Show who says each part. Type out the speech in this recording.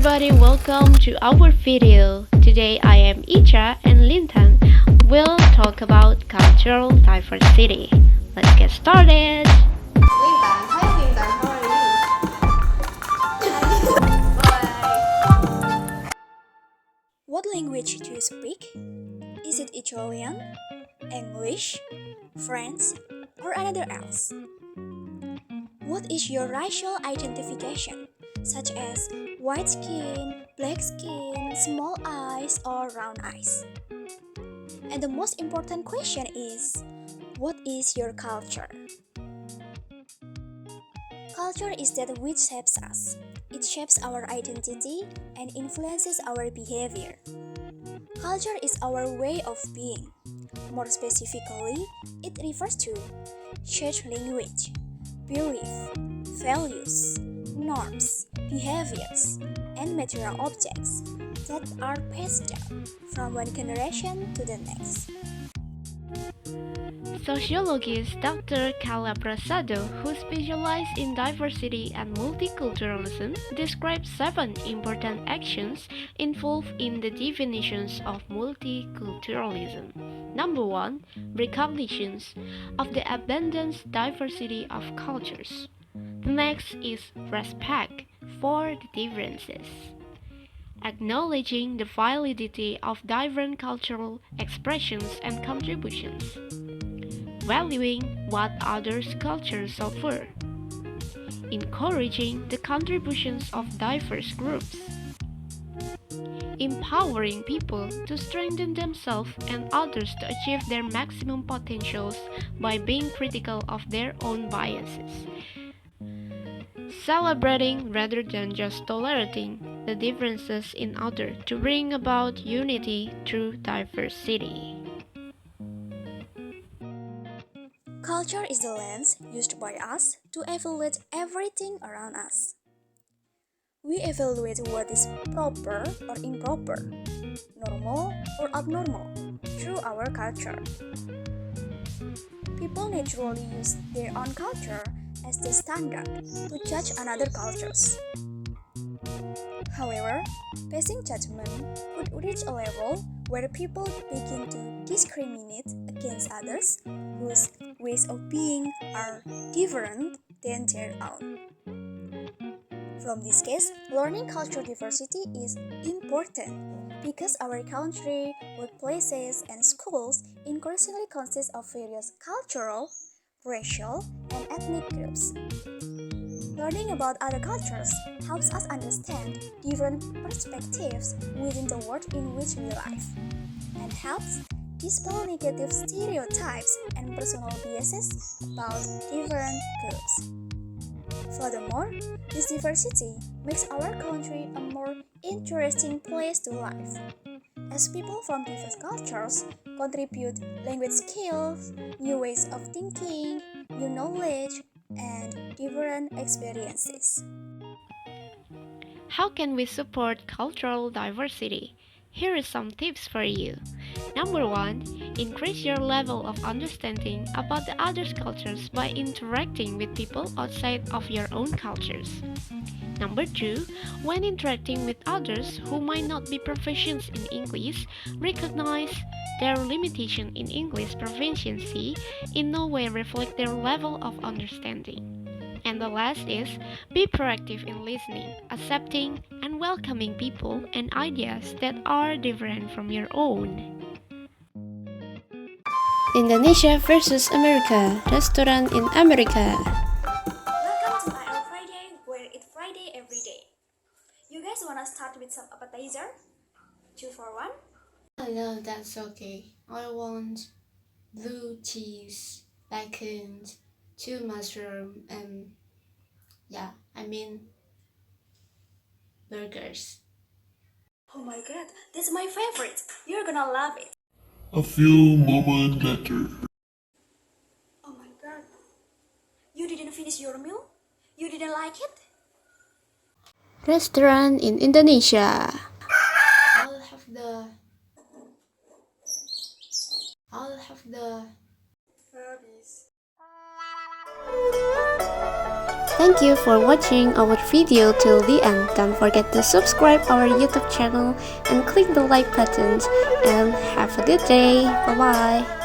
Speaker 1: everybody, welcome to our video. Today I am Icca and Lintang. We'll talk about cultural diversity. Let's get started.
Speaker 2: Lintang, hi Lintang, how are you? Bye.
Speaker 3: What language do you speak? Is it Italian, English, French, or another else? What is your racial identification, such as white skin, black skin, small eyes, or round eyes? And the most important question is, what is your culture? Culture is that which shapes us. It shapes our identity and influences our behavior. Culture is our way of being. More specifically, it refers to shared language, belief, values, norms, behaviors, and material objects that are passed down from one generation to the next.
Speaker 1: Sociologist Dr. Kala Prasado, who specializes in diversity and multiculturalism, describes 7 important actions involved in the definitions of multiculturalism. Number 1. Recognitions of the abundant diversity of cultures. The next is respect for the differences. Acknowledging the validity of different cultural expressions and contributions. Valuing what others' cultures offer. Encouraging the contributions of diverse groups. Empowering people to strengthen themselves and others to achieve their maximum potentials by being critical of their own biases. Celebrating rather than just tolerating the differences in others to bring about unity through diversity.
Speaker 3: Culture is the lens used by us to evaluate everything around us. We evaluate what is proper or improper, normal or abnormal, through our culture. People naturally use their own culture as the standard to judge another cultures. However, passing judgment could reach a level where people begin to discriminate against others whose ways of being are different than their own. From this case, learning cultural diversity is important because our country, workplaces, and schools increasingly consist of various cultural, racial, and ethnic groups. Learning about other cultures helps us understand different perspectives within the world in which we live, and helps dispel negative stereotypes and personal biases about different groups. Furthermore, this diversity makes our country a more interesting place to live, as people from diverse cultures contribute language skills, new ways of thinking, new knowledge, and different experiences.
Speaker 1: How can we support cultural diversity? Here are some tips for you. Number 1. Increase your level of understanding about the other cultures by interacting with people outside of your own cultures. Number 2. When interacting with others who might not be proficient in English, recognize their limitation in English proficiency in no way reflect their level of understanding. And the last is, be proactive in listening, accepting, and welcoming people and ideas that are different from your own. Indonesia versus America, restaurant in America.
Speaker 3: Welcome to my Friday, where it's Friday every day. You guys wanna start with some appetizer? 2 for 1?
Speaker 4: Oh, no, that's okay. I want blue cheese, bacon, 2 mushroom, and burgers.
Speaker 3: Oh my god, that's my favorite! You're gonna love it!
Speaker 5: A few moments later.
Speaker 3: Oh my god. You didn't finish your meal? You didn't like it?
Speaker 1: Restaurant in Indonesia.
Speaker 4: I'll have the
Speaker 2: Habis.
Speaker 1: Thank you for watching our video till the end. Don't forget to subscribe our YouTube channel and click the like buttons. And have a good day. Bye bye.